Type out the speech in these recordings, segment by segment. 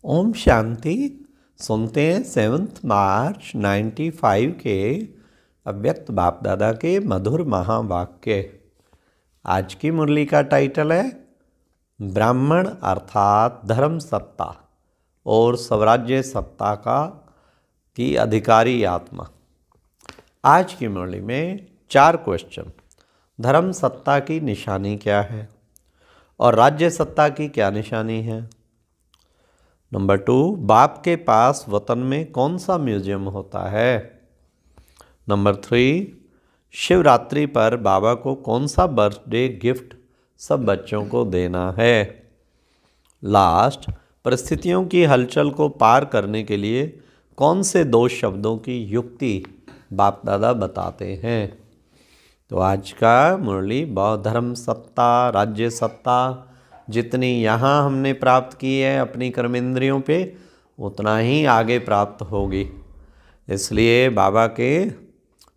ओम शांति। सुनते हैं 7 मार्च 95 के अव्यक्त बाप दादा के मधुर महावाक्य। आज की मुरली का टाइटल है ब्राह्मण अर्थात धर्म सत्ता और स्वराज्य सत्ता की अधिकारी आत्मा। आज की मुरली में 4 क्वेश्चन। धर्म सत्ता की निशानी क्या है और राज्य सत्ता की क्या निशानी है। नंबर 2, बाप के पास वतन में कौन सा म्यूजियम होता है। नंबर 3, शिवरात्रि पर बाबा को कौन सा बर्थडे गिफ्ट सब बच्चों को देना है। लास्ट, परिस्थितियों की हलचल को पार करने के लिए कौन से 2 शब्दों की युक्ति बाप दादा बताते हैं। तो आज का मुरली बौद्ध धर्म सत्ता, राज्य सत्ता जितनी यहाँ हमने प्राप्त की है अपनी कर्मेंद्रियों पे, उतना ही आगे प्राप्त होगी। इसलिए बाबा के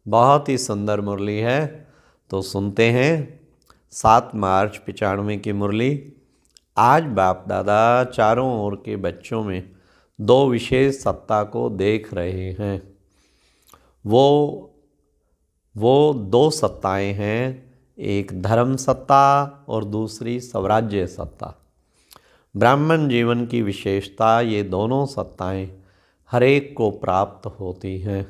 बहुत ही सुंदर मुरली है। तो सुनते हैं 7 मार्च 95 की मुरली। आज बाप दादा चारों ओर के बच्चों में 2 विशेष सत्ता को देख रहे हैं। वो 2 सत्ताएं हैं, एक धर्म सत्ता और दूसरी स्वराज्य सत्ता। ब्राह्मण जीवन की विशेषता ये दोनों सत्ताएं हर एक को प्राप्त होती हैं।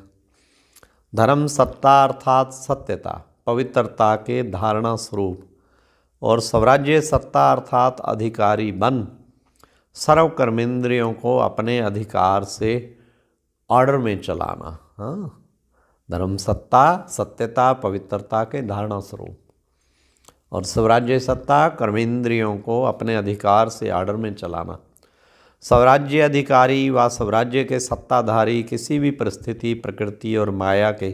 धर्म सत्ता अर्थात सत्यता, पवित्रता के धारणा स्वरूप, और स्वराज्य सत्ता अर्थात अधिकारी बन सर्व कर्मेंद्रियों को अपने अधिकार से ऑर्डर में चलाना। हाँ, धर्म सत्ता सत्यता पवित्रता के धारणा स्वरूप, और स्वराज्य सत्ता कर्मेंद्रियों को अपने अधिकार से आर्डर में चलाना। स्वराज्य अधिकारी व स्वराज्य के सत्ताधारी किसी भी परिस्थिति, प्रकृति और माया के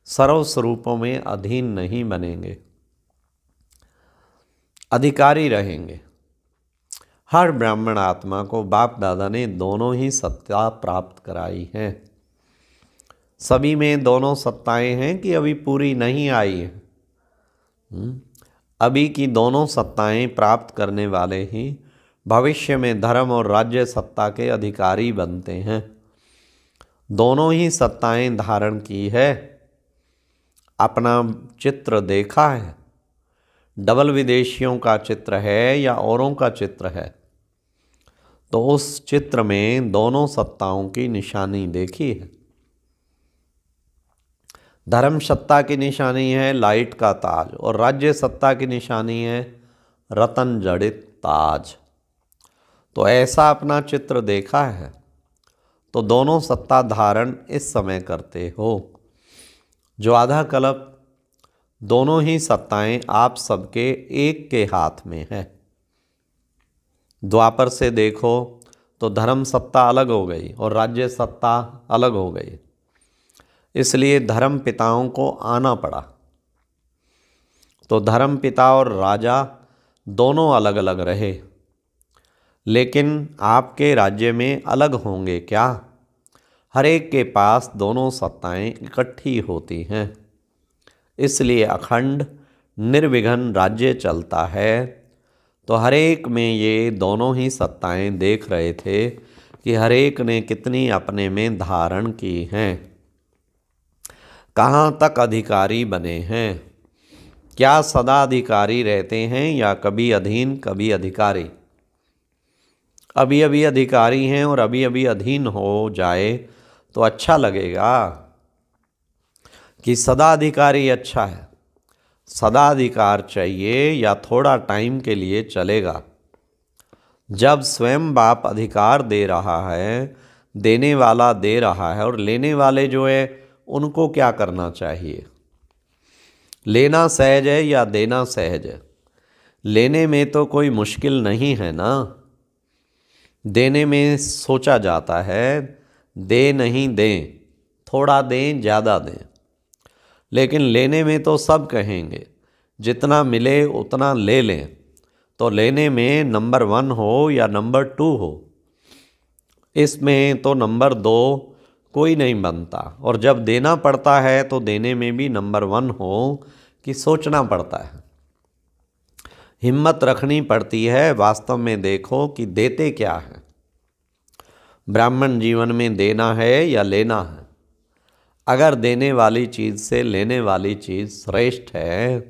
सर्व स्वरूपों में अधीन नहीं बनेंगे, अधिकारी रहेंगे। हर ब्राह्मण आत्मा को बाप दादा ने दोनों ही सत्ता प्राप्त कराई हैं। सभी में दोनों सत्ताएं हैं कि अभी पूरी नहीं आई हैं। अभी की दोनों सत्ताएं प्राप्त करने वाले ही भविष्य में धर्म और राज्य सत्ता के अधिकारी बनते हैं। दोनों ही सत्ताएं धारण की है। अपना चित्र देखा है, डबल विदेशियों का चित्र है या औरों का चित्र है, तो उस चित्र में दोनों सत्ताओं की निशानी देखी है। धर्म सत्ता की निशानी है लाइट का ताज, और राज्य सत्ता की निशानी है रतन जड़ित ताज। तो ऐसा अपना चित्र देखा है तो दोनों सत्ता धारण इस समय करते हो। जो आधा कल्प दोनों ही सत्ताएं आप सबके एक के हाथ में है। द्वापर से देखो तो धर्म सत्ता अलग हो गई और राज्य सत्ता अलग हो गई, इसलिए धर्म पिताओं को आना पड़ा। तो धर्म पिता और राजा दोनों अलग अलग रहे, लेकिन आपके राज्य में अलग होंगे क्या। हर एक के पास दोनों सत्ताएं इकट्ठी होती हैं, इसलिए अखंड निर्विघ्न राज्य चलता है। तो हर एक में ये दोनों ही सत्ताएं देख रहे थे कि हर एक ने कितनी अपने में धारण की हैं, कहाँ तक अधिकारी बने हैं, क्या सदा अधिकारी रहते हैं या कभी अधीन कभी अधिकारी। अभी अभी अधिकारी हैं और अभी अभी अधीन हो जाए तो अच्छा लगेगा कि सदा अधिकारी अच्छा है। सदा अधिकार चाहिए या थोड़ा टाइम के लिए चलेगा। जब स्वयं बाप अधिकार दे रहा है, देने वाला दे रहा है, और लेने वाले जो है उनको क्या करना चाहिए। लेना सहज है या देना सहज है। लेने में तो कोई मुश्किल नहीं है ना। देने में सोचा जाता है दे नहीं दें, थोड़ा दें ज़्यादा दें, लेकिन लेने में तो सब कहेंगे जितना मिले उतना ले लें। तो लेने में नंबर 1 हो या नंबर 2 हो, इसमें तो नंबर 2 कोई नहीं बनता। और जब देना पड़ता है तो देने में भी नंबर 1 हो कि सोचना पड़ता है, हिम्मत रखनी पड़ती है। वास्तव में देखो कि देते क्या है। ब्राह्मण जीवन में देना है या लेना है। अगर देने वाली चीज़ से लेने वाली चीज़ श्रेष्ठ है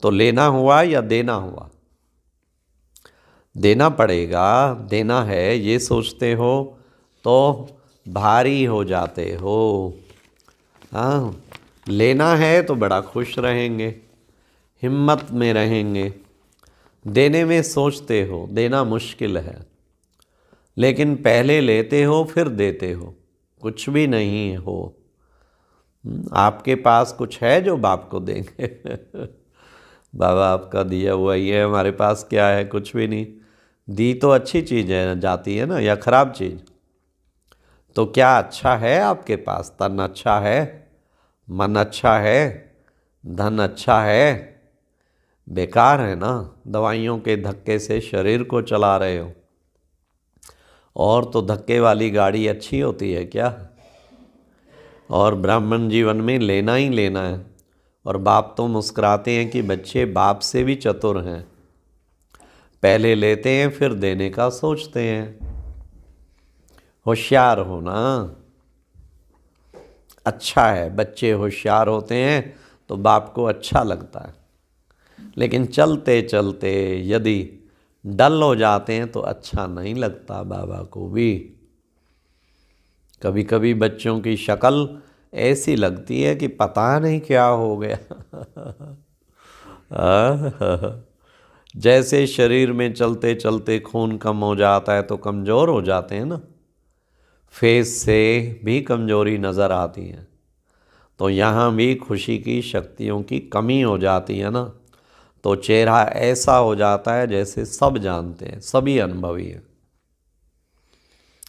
तो लेना हुआ या देना हुआ। देना पड़ेगा, देना है ये सोचते हो तो भारी हो जाते हो। हाँ, लेना है तो बड़ा खुश रहेंगे, हिम्मत में रहेंगे। देने में सोचते हो, देना मुश्किल है, लेकिन पहले लेते हो फिर देते हो, कुछ भी नहीं हो। आपके पास कुछ है जो बाप को देंगे? बाबा आपका दिया हुआ ही है, हमारे पास क्या है? कुछ भी नहीं। दी तो अच्छी चीज़ है जाती है ना, या खराब चीज़? तो क्या अच्छा है आपके पास? तन अच्छा है, मन अच्छा है, धन अच्छा है? बेकार है ना, दवाइयों के धक्के से शरीर को चला रहे हो। और तो धक्के वाली गाड़ी अच्छी होती है क्या? और ब्राह्मण जीवन में लेना ही लेना है। और बाप तो मुस्कुराते हैं कि बच्चे बाप से भी चतुर हैं, पहले लेते हैं फिर देने का सोचते हैं। होशियार होना अच्छा है, बच्चे होशियार होते हैं तो बाप को अच्छा लगता है। लेकिन चलते चलते यदि डल हो जाते हैं तो अच्छा नहीं लगता बाबा को भी। कभी कभी बच्चों की शक्ल ऐसी लगती है कि पता नहीं क्या हो गया। जैसे शरीर में चलते चलते खून कम हो जाता है तो कमज़ोर हो जाते हैं ना, फेस से भी कमज़ोरी नज़र आती है। तो यहाँ भी खुशी की शक्तियों की कमी हो जाती है ना, तो चेहरा ऐसा हो जाता है जैसे सब जानते हैं, सभी अनुभवी हैं।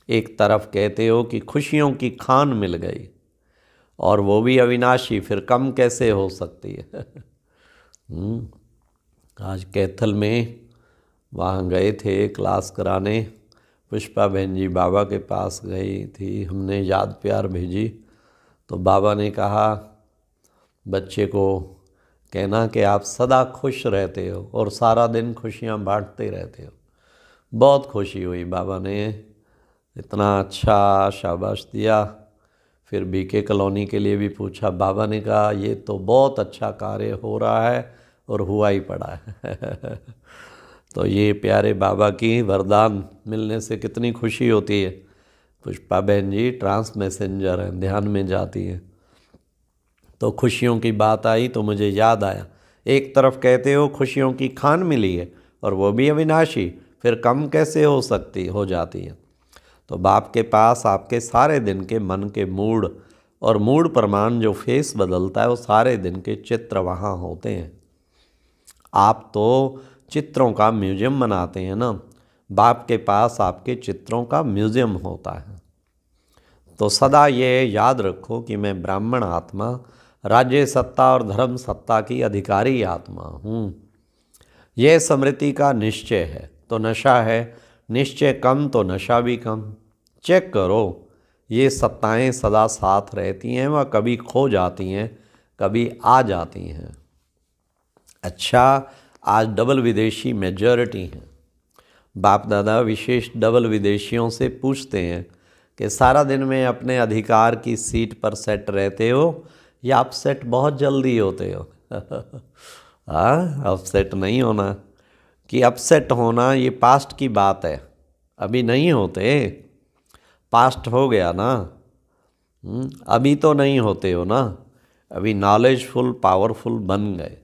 एक तरफ कहते हो कि खुशियों की खान मिल गई और वो भी अविनाशी, फिर कम कैसे हो सकती है? आज कैथल में वहाँ गए थे क्लास कराने, पुष्पा बहन जी बाबा के पास गई थी, हमने याद प्यार भेजी तो बाबा ने कहा बच्चे को कहना कि आप सदा खुश रहते हो और सारा दिन खुशियाँ बांटते रहते हो। बहुत खुशी हुई, बाबा ने इतना अच्छा शाबाश दिया। फिर बीके कॉलोनी के लिए भी पूछा, बाबा ने कहा ये तो बहुत अच्छा कार्य हो रहा है और हुआ ही पड़ा है। तो ये प्यारे बाबा की वरदान मिलने से कितनी खुशी होती है। पुष्पा बहन जी ट्रांस मैसेंजर हैं, ध्यान में जाती हैं। तो खुशियों की बात आई तो मुझे याद आया, एक तरफ कहते हो खुशियों की खान मिली है और वो भी अविनाशी, फिर कम कैसे हो जाती है। तो बाप के पास आपके सारे दिन के मन के मूड और मूड प्रमाण जो फेस बदलता है वो सारे दिन के चित्र वहाँ होते हैं। आप तो चित्रों का म्यूजियम बनाते हैं ना, बाप के पास आपके चित्रों का म्यूजियम होता है। तो सदा ये याद रखो कि मैं ब्राह्मण आत्मा, राज्य सत्ता और धर्म सत्ता की अधिकारी आत्मा हूँ। यह स्मृति का निश्चय है तो नशा है, निश्चय कम तो नशा भी कम। चेक करो, ये सत्ताएं सदा साथ रहती हैं, वह कभी खो जाती हैं, कभी आ जाती हैं। अच्छा, आज डबल विदेशी मेजॉरिटी हैं। बाप दादा विशेष डबल विदेशियों से पूछते हैं कि सारा दिन में अपने अधिकार की सीट पर सेट रहते हो या अपसेट बहुत जल्दी होते हो? हाँ, अपसेट नहीं होना, कि अपसेट होना ये पास्ट की बात है, अभी नहीं होते। पास्ट हो गया ना, अभी तो नहीं होते हो ना, अभी नॉलेजफुल पावरफुल बन गए।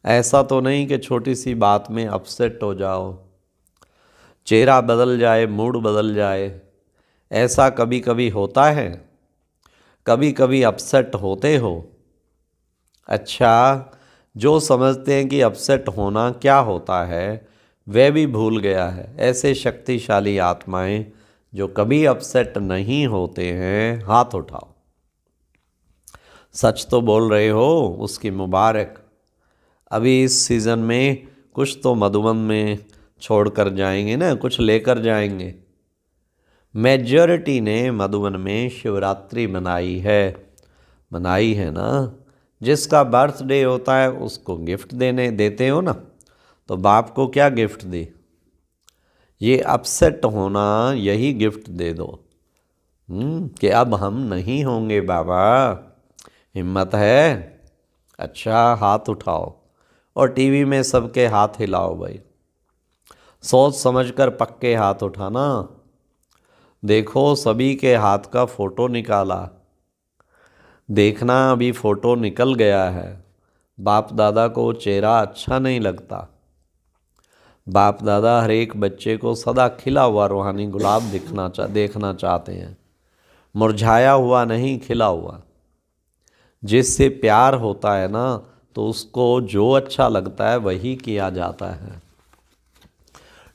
ऐसा तो नहीं कि छोटी सी बात में अपसेट हो जाओ, चेहरा बदल जाए, मूड बदल जाए। ऐसा कभी कभी होता है, कभी कभी अपसेट होते हो। अच्छा, जो समझते हैं कि अपसेट होना क्या होता है वह भी भूल गया है। ऐसे शक्तिशाली आत्माएं जो कभी अपसेट नहीं होते हैं, हाथ उठाओ। सच तो बोल रहे हो, उसकी मुबारक। अभी इस सीज़न में कुछ तो मधुबन में छोड़ कर जाएंगे ना, कुछ लेकर जाएंगे। मेजॉरिटी ने मधुबन में शिवरात्रि मनाई है ना। जिसका बर्थडे होता है उसको गिफ्ट देते हो ना, तो बाप को क्या गिफ्ट दी? ये अपसेट होना, यही गिफ्ट दे दो कि अब हम नहीं होंगे बाबा, हिम्मत है? अच्छा, हाथ उठाओ और टीवी में सबके हाथ हिलाओ भाई। सोच समझकर पक्के हाथ उठाना। देखो, सभी के हाथ का फोटो निकाला। देखना, अभी फोटो निकल गया है। बाप दादा को चेहरा अच्छा नहीं लगता। बाप दादा हर एक बच्चे को सदा खिला हुआ रूहानी गुलाब देखना चाहते हैं, मुरझाया हुआ नहीं, खिला हुआ। जिससे प्यार होता है ना, तो उसको जो अच्छा लगता है वही किया जाता है।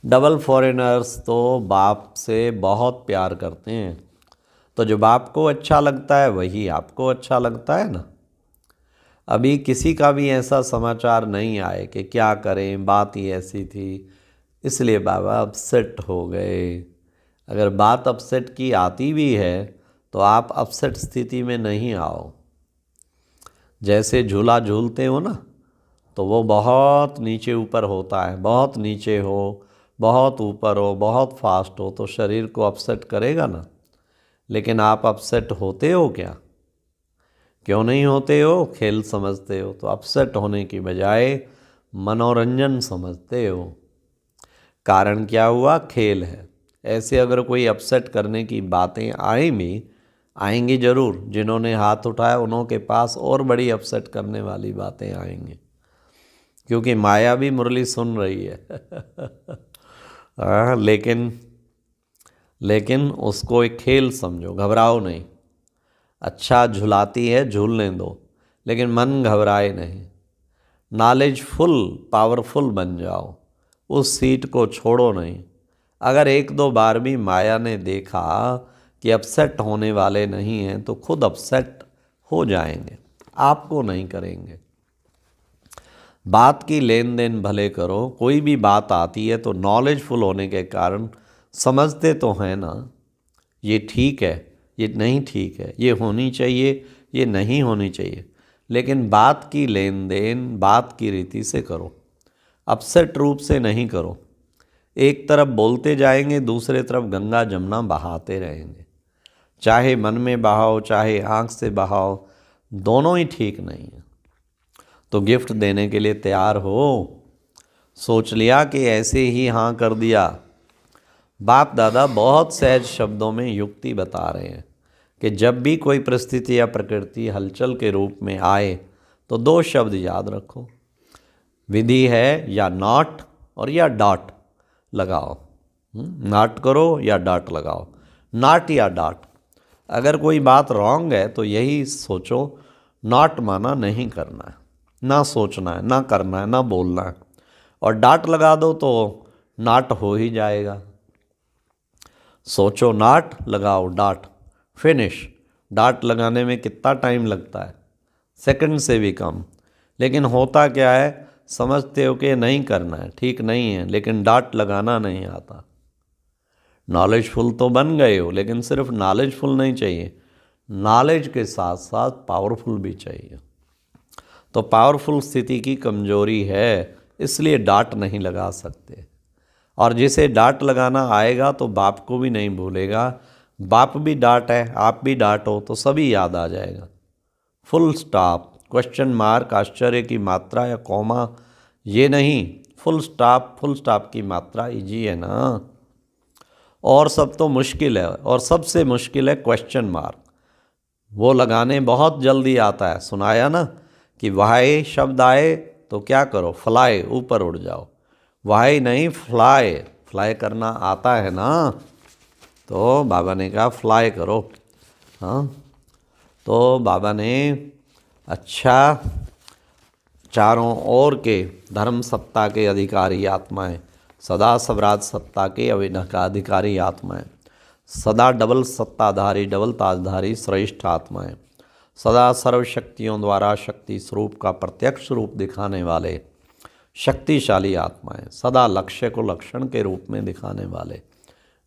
डबल फॉरेनर्स तो बाप से बहुत प्यार करते हैं, तो जो बाप को अच्छा लगता है वही आपको अच्छा लगता है ना। अभी किसी का भी ऐसा समाचार नहीं आए कि क्या करें, बात ही ऐसी थी इसलिए बाबा अपसेट हो गए। अगर बात अपसेट की आती भी है तो आप अपसेट स्थिति में नहीं आओ। जैसे झूला झूलते हो ना, तो वो बहुत नीचे ऊपर होता है। बहुत नीचे हो, बहुत ऊपर हो, बहुत फास्ट हो, तो शरीर को अपसेट करेगा ना। लेकिन आप अपसेट होते हो क्या? क्यों नहीं होते हो? खेल समझते हो, तो अपसेट होने की बजाय मनोरंजन समझते हो। कारण क्या हुआ? खेल है। ऐसे अगर कोई अपसेट करने की बातें आएंगी ज़रूर। जिन्होंने हाथ उठाया उन्होंने पास और बड़ी अपसेट करने वाली बातें आएंगी, क्योंकि माया भी मुरली सुन रही है। लेकिन उसको एक खेल समझो, घबराओ नहीं। अच्छा झुलाती है, झूलने दो, लेकिन मन घबराए नहीं। नॉलेजफुल, पावरफुल बन जाओ, उस सीट को छोड़ो नहीं। अगर एक दो बार भी माया ने देखा कि अपसेट होने वाले नहीं हैं, तो खुद अपसेट हो जाएंगे, आपको नहीं करेंगे। बात की लेन देन भले करो, कोई भी बात आती है तो नॉलेजफुल होने के कारण समझते तो हैं ना, ये ठीक है, ये नहीं ठीक है, ये होनी चाहिए, ये नहीं होनी चाहिए। लेकिन बात की लेन देन बात की रीति से करो, अपसेट रूप से नहीं करो। एक तरफ बोलते जाएंगे, दूसरे तरफ गंगा जमुना बहाते रहेंगे। चाहे मन में बहाओ, चाहे आँख से बहाओ, दोनों ही ठीक नहीं है। तो गिफ्ट देने के लिए तैयार हो? सोच लिया कि ऐसे ही हाँ कर दिया? बाप दादा बहुत सहज शब्दों में युक्ति बता रहे हैं कि जब भी कोई परिस्थिति या प्रकृति हलचल के रूप में आए तो दो शब्द याद रखो। विधि है या नॉट और या डॉट लगाओ। नॉट करो या डॉट लगाओ, नॉट या डॉट। अगर कोई बात रॉन्ग है तो यही सोचो, नॉट माना नहीं करना है, ना सोचना है, ना करना है, ना बोलना है। और डॉट लगा दो तो नॉट हो ही जाएगा। सोचो नॉट, लगाओ डॉट, फिनिश। डॉट लगाने में कितना टाइम लगता है? सेकंड से भी कम। लेकिन होता क्या है, समझते हो कि नहीं करना है, ठीक नहीं है, लेकिन डॉट लगाना नहीं आता। नॉलेजफुल तो बन गए हो, लेकिन सिर्फ नॉलेजफुल नहीं चाहिए, नॉलेज के साथ साथ पावरफुल भी चाहिए। तो पावरफुल स्थिति की कमजोरी है, इसलिए डॉट नहीं लगा सकते। और जिसे डॉट लगाना आएगा तो बाप को भी नहीं भूलेगा। बाप भी डॉट है, आप भी डॉट हो, तो सभी याद आ जाएगा। फुल स्टॉप, क्वेश्चन मार्क, आश्चर्य की मात्रा या कॉमा, ये नहीं, फुल स्टॉप की मात्रा इजी है ना। और सब तो मुश्किल है, और सबसे मुश्किल है क्वेश्चन मार्क। वो लगाने बहुत जल्दी आता है। सुनाया ना कि वाहे शब्द आए तो क्या करो, फ्लाई, ऊपर उड़ जाओ। वाहे नहीं, फ्लाई, फ्लाई करना आता है ना, तो बाबा ने कहा फ्लाई करो। हाँ, तो बाबा ने अच्छा चारों ओर के धर्म सत्ता के अधिकारी आत्माएं, सदा स्वराज सत्ता के अधिकारी आत्माएं, सदा डबल सत्ताधारी, डबल ताजधारी श्रेष्ठ आत्माएं, सदा सर्वशक्तियों द्वारा शक्ति स्वरूप का प्रत्यक्ष रूप दिखाने वाले शक्तिशाली आत्माएं, सदा लक्ष्य को लक्षण के रूप में दिखाने वाले,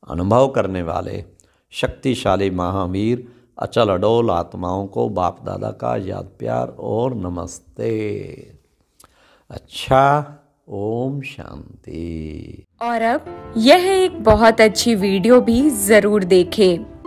अनुभव करने वाले शक्तिशाली महावीर अचल अडोल आत्माओं को बाप दादा का याद प्यार और नमस्ते। अच्छा, ओम शांति। और अब यह एक बहुत अच्छी वीडियो भी जरूर देखें।